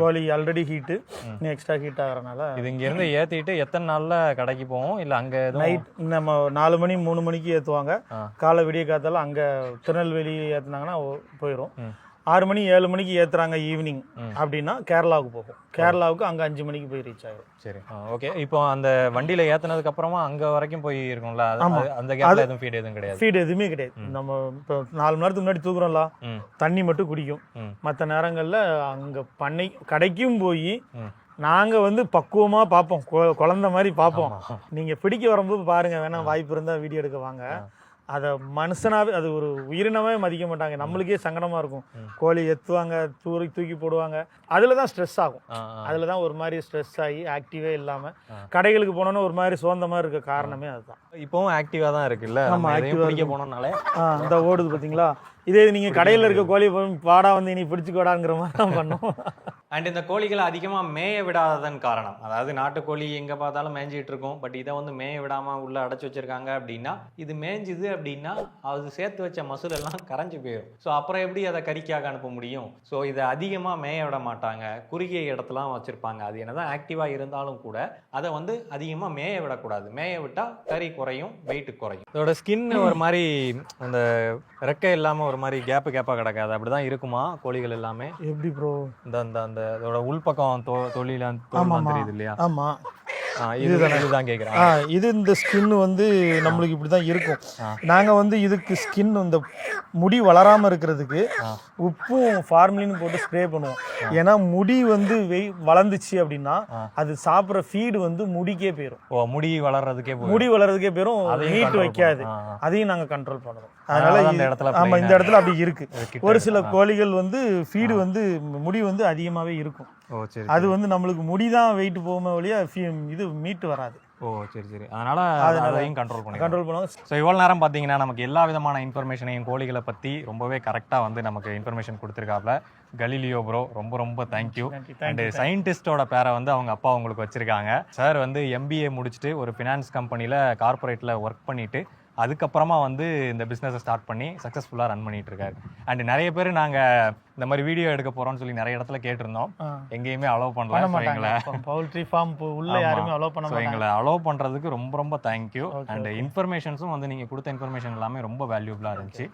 கோழி ஆல்ரெடி ஹீட்டு, இன்னும் எக்ஸ்ட்ரா ஹீட் ஆகிறனால இது இங்கேருந்து ஏற்றிட்டு எத்தனை நாளில் கடைக்கு போவோம்? இல்லை அங்கே நைட் நம்ம 4 மணி 3 மணிக்கு ஏற்றுவாங்க. காலை விடிய காத்தால அங்கே திருநெல்வேலி ஏற்றுனாங்கன்னா போயிடும். 6 மணி 7 மணிக்கு ஏற்றுறாங்க ஈவினிங் அப்படின்னா கேரளாவுக்கு போகும். கேரளாவுக்கு அங்கே 5 மணிக்கு போய் ரீச் ஆகும். சரி, ஓகே. இப்போ அந்த வண்டியில் ஏற்றினதுக்கு அப்புறமா அங்கே வரைக்கும் போய் இருக்கும்ல, அந்த கேப்ல எதுவும் ஃபீட் எதுவும் கிடையாது? ஃபீட் எதுவுமே கிடையாது. நம்ம இப்போ 4 மணி நேரத்துக்கு முன்னாடி தூக்குறோம்ல, தண்ணி மட்டும் குடிக்கும். மற்ற நேரங்களில் அங்கே பண்ணை கடைக்கும் போய் நாங்கள் வந்து பக்குவமாக பார்ப்போம், குழந்தை மாதிரி பார்ப்போம். நீங்கள் பிடிக்க வரும்போது பாருங்கள், வேணா வாய்ப்பு இருந்தால் வீடியோ எடுக்க வாங்க. அதை மனுஷனாவே, அது ஒரு உயிரினமே மதிக்க மாட்டாங்க. நம்மளுக்கே சங்கடமாக இருக்கும். கோழி எத்துவாங்க, தூக்கி போடுவாங்க, அதில் தான் ஸ்ட்ரெஸ் ஆகும். அதில் தான் ஒரு மாதிரி ஸ்ட்ரெஸ் ஆகி ஆக்டிவே இல்லாமல் கடைகளுக்கு போனோன்னா ஒரு மாதிரி சோர்ந்த மாதிரி இருக்க காரணமே அதுதான். இப்போவும் ஆக்டிவாக தான் இருக்குல்ல, நம்ம ஆக்டிவாக பிடிக்க போனோம்னாலே இந்த ஓடுது பார்த்தீங்களா. இதே நீங்கள் கடையில் இருக்க கோழி பாடா வந்து நீ பிடிச்சிக்கோடாங்கிற மாதிரி தான் பண்ணும். அண்ட் இந்த கோழிகளை அதிகமாக மேய விடாததன் காரணம், அதாவது நாட்டுக்கோழி எங்கே பார்த்தாலும் மேய்ஞ்சிட்டு இருக்கும். பட் இதை வந்து மேய விடாமல் உள்ளே அடைச்சி வச்சிருக்காங்க அப்படின்னா, இது மேய்ஞ்சுது அப்படின்னா அது சேர்த்து வச்ச மசூல் எல்லாம் கரைஞ்சி போயிடும். ஸோ அப்புறம் எப்படி அதை கறிக்காக அனுப்ப முடியும்? ஸோ இதை அதிகமாக மேய விட மாட்டாங்க, குறுகிய இடத்துலாம் வச்சுருப்பாங்க. அது என்னதான் ஆக்டிவாக இருந்தாலும் கூட அதை வந்து அதிகமாக மேய விடக்கூடாது. மேய விட்டால் கறி குறையும், வெயிட் குறையும். இதோட ஸ்கின் ஒரு மாதிரி அந்த ரெக்கை இல்லாமல் ஒரு மாதிரி கேப்பாக கிடக்காது, அப்படிதான் இருக்குமா கோழிகள் எல்லாமே? எப்படி ப்ரோ? அந்த இதோட உள்பக்கம் தொழிலாம் தெரியுது இல்லையா? ஆமா, இதுதான் கேட்குறேன். இது இந்த ஸ்கின் வந்து நம்மளுக்கு இப்படி தான் இருக்கும். நாங்கள் வந்து இதுக்கு ஸ்கின் இந்த முடி வளராமல் இருக்கிறதுக்கு உப்பும் ஃபார்மலின் போட்டு ஸ்ப்ரே பண்ணுவோம். ஏன்னா முடி வந்து வளர்ந்துச்சு அப்படின்னா அது சாப்பிட்ற ஃபீடு வந்து முடிக்கே போயிடும். முடி வளர்றதுக்கே போயிடும், நீட் வைக்காது. அதையும் நாங்கள் கண்ட்ரோல் பண்ணுறோம். அதனால இந்த இடத்துல அப்படி இருக்கு. ஒரு சில கோழிகள் வந்து ஃபீடு வந்து முடி வந்து அதிகமாகவே இருக்கும். அது வந்து நம்மளுக்கு முடிதான் வெயிட் போகுமே ஒழிய இது மீட்டு வராது. சரி. அதனால அதையும் கண்ட்ரோல் பண்ணுவாங்க. ஸோ இவ்வளோ நேரம் பார்த்தீங்கன்னா நமக்கு எல்லா விதமான இன்ஃபர்மேஷனையும் கோழிகளை பற்றி ரொம்பவே கரெக்டாக வந்து நமக்கு இன்ஃபர்மேஷன் கொடுத்துருக்காப்ல கலீலியோ ப்ரோ. ரொம்ப தேங்க்யூ. அண்ட் சயின்டிஸ்டோட பேரை வந்து அவங்க அப்பா உங்களுக்கு வச்சிருக்காங்க. சார் வந்து MBA முடிச்சுட்டு ஒரு ஃபினான்ஸ் கம்பெனியில் கார்பரேட்டில் ஒர்க் பண்ணிட்டு அதுக்கப்புறமா வந்து இந்த பிஸ்னஸை ஸ்டார்ட் பண்ணி சக்ஸஸ்ஃபுல்லாக ரன் பண்ணிட்டு இருக்காரு. அண்ட் நிறைய பேர் நாங்கள் இந்த மாதிரி வீடியோ எடுக்க போறோம்னு சொல்லி நிறைய இடத்துல கேட்டிருந்தோம், எங்கேயுமே அலோவ் பண்ணல. பவுல்ட்ரி ஃபார்ம் உள்ள யாருமே அலோவ் பண்ண மாட்டாங்க. எங்களை அலோவ் பண்றதுக்கு ரொம்ப தேங்க்யூ. அண்ட் இன்ஃபர்மேஷன்ஸும் வந்து நீங்க கொடுத்த இன்ஃபர்மேஷன் எல்லாமே ரொம்ப வேல்யூபிளா இருந்துச்சு.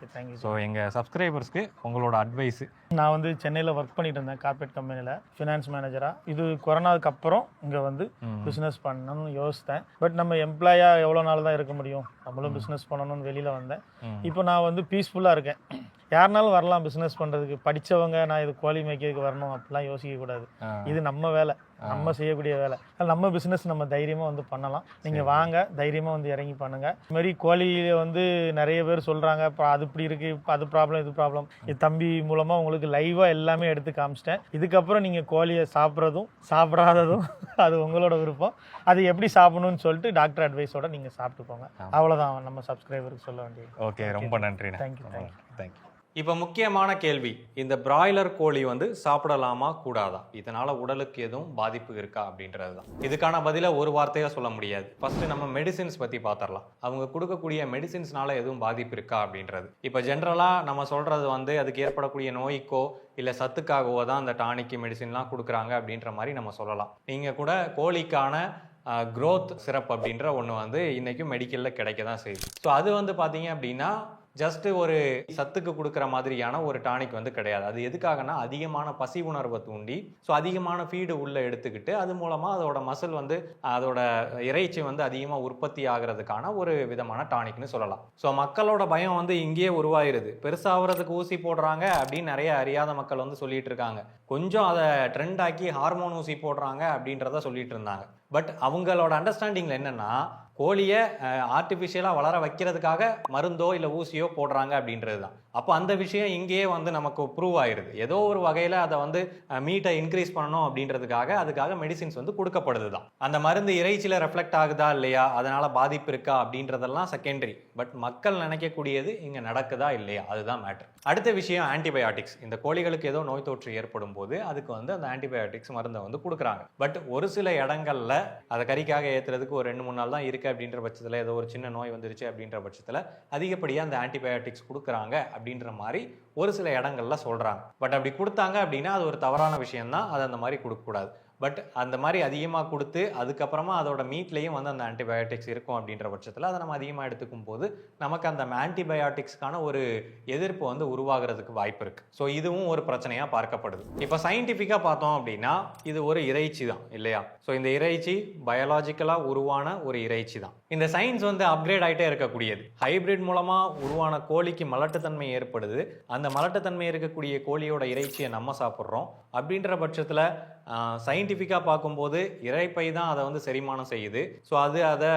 ஸோ எங்க சப்ஸ்கிரைபர்ஸ்க்கு உங்களோட அட்வைஸ். நான் வந்து சென்னையில் ஒர்க் பண்ணிட்டு இருந்தேன் கார்பரேட் கம்பெனியில் ஃபினான்ஸ் மேனேஜரா. இது கொரோனாவுக்கு அப்புறம் இங்கே வந்து பிஸ்னஸ் பண்ணணும்னு யோசித்தேன். பட் நம்ம எம்ப்ளாயா எவ்வளோ நாள் தான் இருக்க முடியும், நம்மளும் பிஸ்னஸ் பண்ணணும்னு வெளியில் வந்தேன். இப்போ நான் வந்து பீஸ்ஃபுல்லாக இருக்கேன். யாருனாலும் வரலாம் பிஸ்னஸ் பண்ணுறதுக்கு. படித்தவங்க நான் இது கோழி மேய்க்கிறதுக்கு வரணும் அப்படிலாம் யோசிக்கக்கூடாது. இது நம்ம வேலை, நம்ம செய்யக்கூடிய வேலை. நம்ம பிஸ்னஸ் நம்ம தைரியமாக வந்து பண்ணலாம். நீங்கள் வாங்க, தைரியமாக வந்து இறங்கி பண்ணுங்கள். இது மாதிரி கோழியில் வந்து நிறைய பேர் சொல்கிறாங்க, இப்போ அது இப்படி இருக்குது, இப்போ அது ப்ராப்ளம், இது ப்ராப்ளம். இது தம்பி மூலமாக உங்களுக்கு லைவாக எல்லாமே எடுத்து காமிச்சிட்டேன். இதுக்கப்புறம் நீங்கள் கோழியை சாப்பிட்றதும் சாப்பிடாததும் அது உங்களோட விருப்பம். அது எப்படி சாப்பிடணும்னு சொல்லிட்டு டாக்டர் அட்வைஸோட நீங்கள் சாப்பிட்டு போங்க. அவ்வளோதான் நம்ம சப்ஸ்கிரைபருக்கு சொல்ல வேண்டியது. ஓகே, ரொம்ப நன்றி. தேங்க்யூ. இப்போ முக்கியமான கேள்வி, இந்த பிராய்லர் கோழி வந்து சாப்பிடலாமா கூடாதா, இதனால உடலுக்கு எதுவும் பாதிப்பு இருக்கா அப்படின்றது தான். இதுக்கான பதில ஒரு வார்த்தையா சொல்ல முடியாது. ஃபர்ஸ்ட் நம்ம மெடிசின்ஸ் பத்தி பார்த்துடலாம். அவங்க கொடுக்கக்கூடிய மெடிசின்ஸ்னால எதுவும் பாதிப்பு இருக்கா அப்படின்றது. இப்போ ஜென்ரலா நம்ம சொல்றது வந்து அதுக்கு ஏற்படக்கூடிய நோய்க்கோ இல்லை சத்துக்காகவோ தான் அந்த டானிக் மெடிசின்லாம் கொடுக்குறாங்க அப்படின்ற மாதிரி நம்ம சொல்லலாம். நீங்கள் கூட கோழிக்கான க்ரோத் சிரப் அப்படின்ற ஒன்று வந்து இன்றைக்கும் மெடிக்கலில் கிடைக்க தான் செய்யுது. ஸோ அது வந்து பார்த்தீங்க அப்படின்னா ஜஸ்ட் ஒரு சத்துக்கு கொடுக்குற மாதிரியான ஒரு டானிக் வந்து கிடையாது. அது எதுக்காகனா அதிகமான பசி உணர்வை தூண்டி ஸோ அதிகமான ஃபீடு உள்ளே எடுத்துக்கிட்டு அது மூலமாக அதோட மசில் வந்து அதோட இறைச்சி வந்து அதிகமாக உற்பத்தி ஆகிறதுக்கான ஒரு விதமான டானிக்னு சொல்லலாம். ஸோ மக்களோட பயம் வந்து இங்கேயே உருவாயிருது. பெருசாகிறதுக்கு ஊசி போடுறாங்க அப்படின்னு நிறைய அறியாத மக்கள் வந்து சொல்லிட்டு இருக்காங்க. கொஞ்சம் அதை ட்ரெண்ட் ஆக்கி ஹார்மோன் ஊசி போடுறாங்க அப்படின்றத சொல்லிட்டு இருந்தாங்க. பட் அவங்களோட அண்டர்ஸ்டாண்டிங்கில் என்னென்னா கோழியை ஆர்டிஃபிஷியலாக வளர வைக்கிறதுக்காக மருந்தோ இல்லை ஊசியோ போடுறாங்க அப்படின்றது தான். அப்போ அந்த விஷயம் இங்கேயே வந்து நமக்கு ப்ரூவ் ஆயிருது. ஏதோ ஒரு வகையில் அதை வந்து மீட்டை இன்க்ரீஸ் பண்ணணும் அப்படின்றதுக்காக அதுக்காக மெடிசின்ஸ் வந்து கொடுக்கப்படுது தான். அந்த மருந்து இறைச்சியில் ரெஃப்ளெக்ட் ஆகுதா இல்லையா, அதனால பாதிப்பு இருக்கா அப்படின்றதெல்லாம் செகண்டரி. பட் மக்கள் நினைக்கக்கூடியது இங்கே நடக்குதா இல்லையா, அதுதான் மேட்ரு. அடுத்த விஷயம் ஆன்டிபயாட்டிக்ஸ். இந்த கோழிகளுக்கு ஏதோ நோய் தொற்று ஏற்படும் போது அதுக்கு வந்து அந்த ஆன்டிபயாட்டிக்ஸ் மருந்தை வந்து கொடுக்குறாங்க. பட் ஒரு சில இடங்கள்ல அதை கறிக்காக ஏற்றுறதுக்கு ஒரு 2-3 நாள் தான் இருக்குது அப்படின்ற பட்சத்தில், ஏதோ ஒரு சின்ன நோய் வந்துருச்சு அப்படின்ற பட்சத்தில் அதிகப்படியாக அந்த ஆன்டிபயாட்டிக்ஸ் கொடுக்குறாங்க அப்படின்ற மாதிரி ஒரு சில இடங்கள்ல சொல்கிறாங்க. பட் அப்படி கொடுத்தாங்க அப்படின்னா அது ஒரு தவறான விஷயம்தான், அதை அந்த மாதிரி கொடுக்கக்கூடாது. பட் அந்த மாதிரி அதிகமாக கொடுத்து அதுக்கப்புறமா அதோட மீட்லேயும் வந்து அந்த ஆன்டிபயோட்டிக்ஸ் இருக்கும் அப்படின்ற பட்சத்தில் அதை நம்ம அதிகமாக எடுத்துக்கும் போது நமக்கு அந்த ஆன்டிபயோட்டிக்ஸ்க்கான ஒரு எதிர்ப்பு வந்து உருவாகிறதுக்கு வாய்ப்பு இருக்குது. ஸோ இதுவும் ஒரு பிரச்சனையாக பார்க்கப்படுது. இப்போ சயின்டிஃபிக்காக பார்த்தோம் அப்படின்னா இது ஒரு இறைச்சி தான் இல்லையா. ஸோ இந்த இறைச்சி பயாலாஜிக்கலாக உருவான ஒரு இறைச்சி தான். இந்த சயின்ஸ் வந்து அப்கிரேட் ஆகிட்டே இருக்கக்கூடியது. ஹைபிரிட் மூலமாக உருவான கோழிக்கு மலட்டுத்தன்மை ஏற்படுது. அந்த மலட்டுத்தன்மை இருக்கக்கூடிய கோழியோட இறைச்சியை நம்ம சாப்பிட்றோம். அப்படின்ற பட்சத்தில் சயின்டிஃபிக்காக பார்க்கும்போது இறைப்பை தான் அதை வந்து செரிமானம் செய்யுது. ஸோ அதை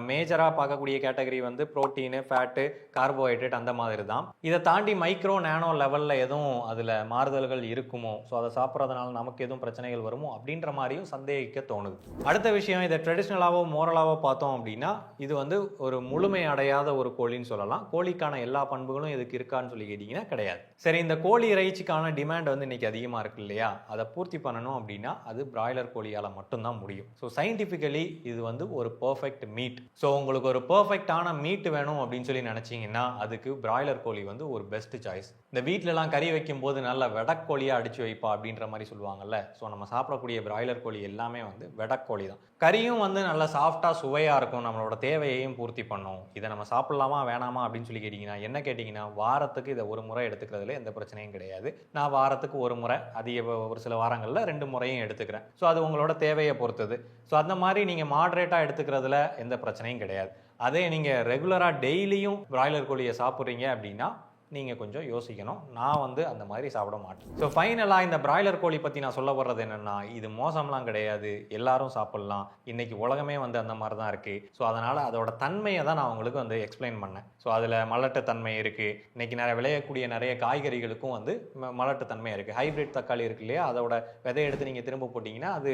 மேஜராக பார்க்கக்கூடிய கேட்டகரி வந்து புரோட்டீனு, ஃபேட்டு, கார்போஹைட்ரேட் அந்த மாதிரி தான். இதை தாண்டி மைக்ரோ நேனோ லெவலில் எதுவும் அதில் மாறுதல்கள் இருக்குமோ, ஸோ அதை சாப்பிட்றதுனால நமக்கு எதுவும் பிரச்சனைகள் வருமோ அப்படின்ற மாதிரியும் சந்தேகிக்க தோணுது. அடுத்த விஷயம், இதை ட்ரெடிஷ்னலாவோ மோரலாவோ பார்த்தோம் அப்படின்னா இது வந்து ஒரு முழுமை அடையாத ஒரு கோழின்னு சொல்லலாம். கோழிக்கான எல்லா பண்புகளும் இதுக்கு இருக்கான்னு சொல்லி கேட்டிங்கன்னா கிடையாது. சரி, இந்த கோழி இறைச்சிக்கான டிமாண்ட் வந்து இன்னைக்கு அதிகமாக இருக்கு இல்லையா, அதை பூர்த்தி பண்ணணும் அப்படின்னா அது பிராய்லர் கோழியால மட்டும்தான் முடியும். ஸோ சயின்டிஃபிக்கலி இது வந்து ஒரு பெர்ஃபெக்ட் மீட். ஸோ உங்களுக்கு ஒரு பெர்ஃபெக்டான மீட் வேணும் அப்படின்னு சொல்லி நினைச்சீங்கன்னா அதுக்கு பிராய்லர் கோழி வந்து ஒரு பெஸ்ட் சாய்ஸ். இந்த வீட்டிலலாம் கறி வைக்கும் போது நல்ல வெடக்கோழியா அடிச்சு வைப்பா அப்படின்ற மாதிரி சொல்லுவாங்கல்ல. ஸோ நம்ம சாப்பிடக்கூடிய பிராய்லர் கோழி எல்லாமே வந்து வெடக்கோழி தான். கறியும் வந்து நல்லா சாஃப்டா சுவையா இருக்கும், நம்மளோட தேவையையும் பூர்த்தி பண்ணும். இதை நம்ம சாப்பிடலாமா வேணாமா அப்படின்னு சொல்லி கேட்டிங்கன்னா என்ன கேட்டிங்கன்னா வாரத்துக்கு இதை ஒரு முறை எடுத்துக்கிறதுல எந்த பிரச்சனையும் கிடையாது. நான் வாரத்துக்கு ஒரு முறை, அதிக ஒரு சில வாரங்களில் 2 முறையும் எடுத்துக்கிறேன். ஸோ அது உங்களோட தேவையை பொறுத்தது. ஸோ அந்த மாதிரி நீங்கள் மாடரேட்டாக எடுத்துக்கிறதுல எந்த பிரச்சனையும் கிடையாது. அதே நீங்கள் ரெகுலராக டெய்லியும் பிராய்லர் கோழியை சாப்பிட்றீங்க அப்படின்னா நீங்கள் கொஞ்சம் யோசிக்கணும். நான் வந்து அந்த மாதிரி சாப்பிட மாட்டேன். ஸோ ஃபைனலாக இந்த பிராய்லர் கோழி பற்றி நான் சொல்ல வர்றது என்னென்னா, இது மோசம்லாம் கிடையாது, எல்லாரும் சாப்பிட்லாம். இன்றைக்கி உலகமே வந்து அந்த மாதிரி தான் இருக்குது. ஸோ அதனால் அதோட தன்மையை தான் நான் உங்களுக்கு வந்து எக்ஸ்பிளைன் பண்ணேன். ஸோ அதில் மலட்டுத்தன்மை இருக்குது. இன்றைக்கி விளையக்கூடிய நிறைய காய்கறிகளுக்கும் வந்து மலட்டுத்தன்மை இருக்குது. ஹைப்ரிட் தக்காளி இருக்கு இல்லையா, அதோட விதையை எடுத்து நீங்கள் திரும்ப போட்டிங்கன்னா அது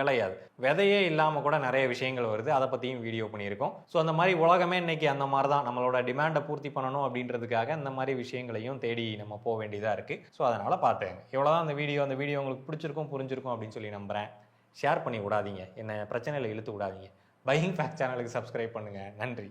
விளையாது. விதையே இல்லாமல் கூட நிறைய விஷயங்கள் வருது, அதை பற்றியும் வீடியோ பண்ணியிருக்கோம். ஸோ அந்த மாதிரி உலகமே இன்றைக்கி அந்த மாதிரி தான். நம்மளோட டிமாண்டை பூர்த்தி பண்ணணும் அப்படின்றதுக்காக இந்த மாதிரி விஷயங்களையும் தேடி நம்ம போக வேண்டியதாக இருக்குது. ஸோ அதனால் பார்த்தேன். இவ்வளோதான் அந்த வீடியோ. அந்த வீடியோ உங்களுக்கு பிடிச்சிருக்கும், புரிஞ்சிருக்கும் அப்படின்னு சொல்லி நம்புகிறேன். ஷேர் பண்ணி விடாதீங்க, என்ன பிரச்சனையில் இழுத்து விடாதீங்க. பையிங் ஃபேக்ட் சேனலுக்கு சப்ஸ்கிரைப் பண்ணுங்கள். நன்றி.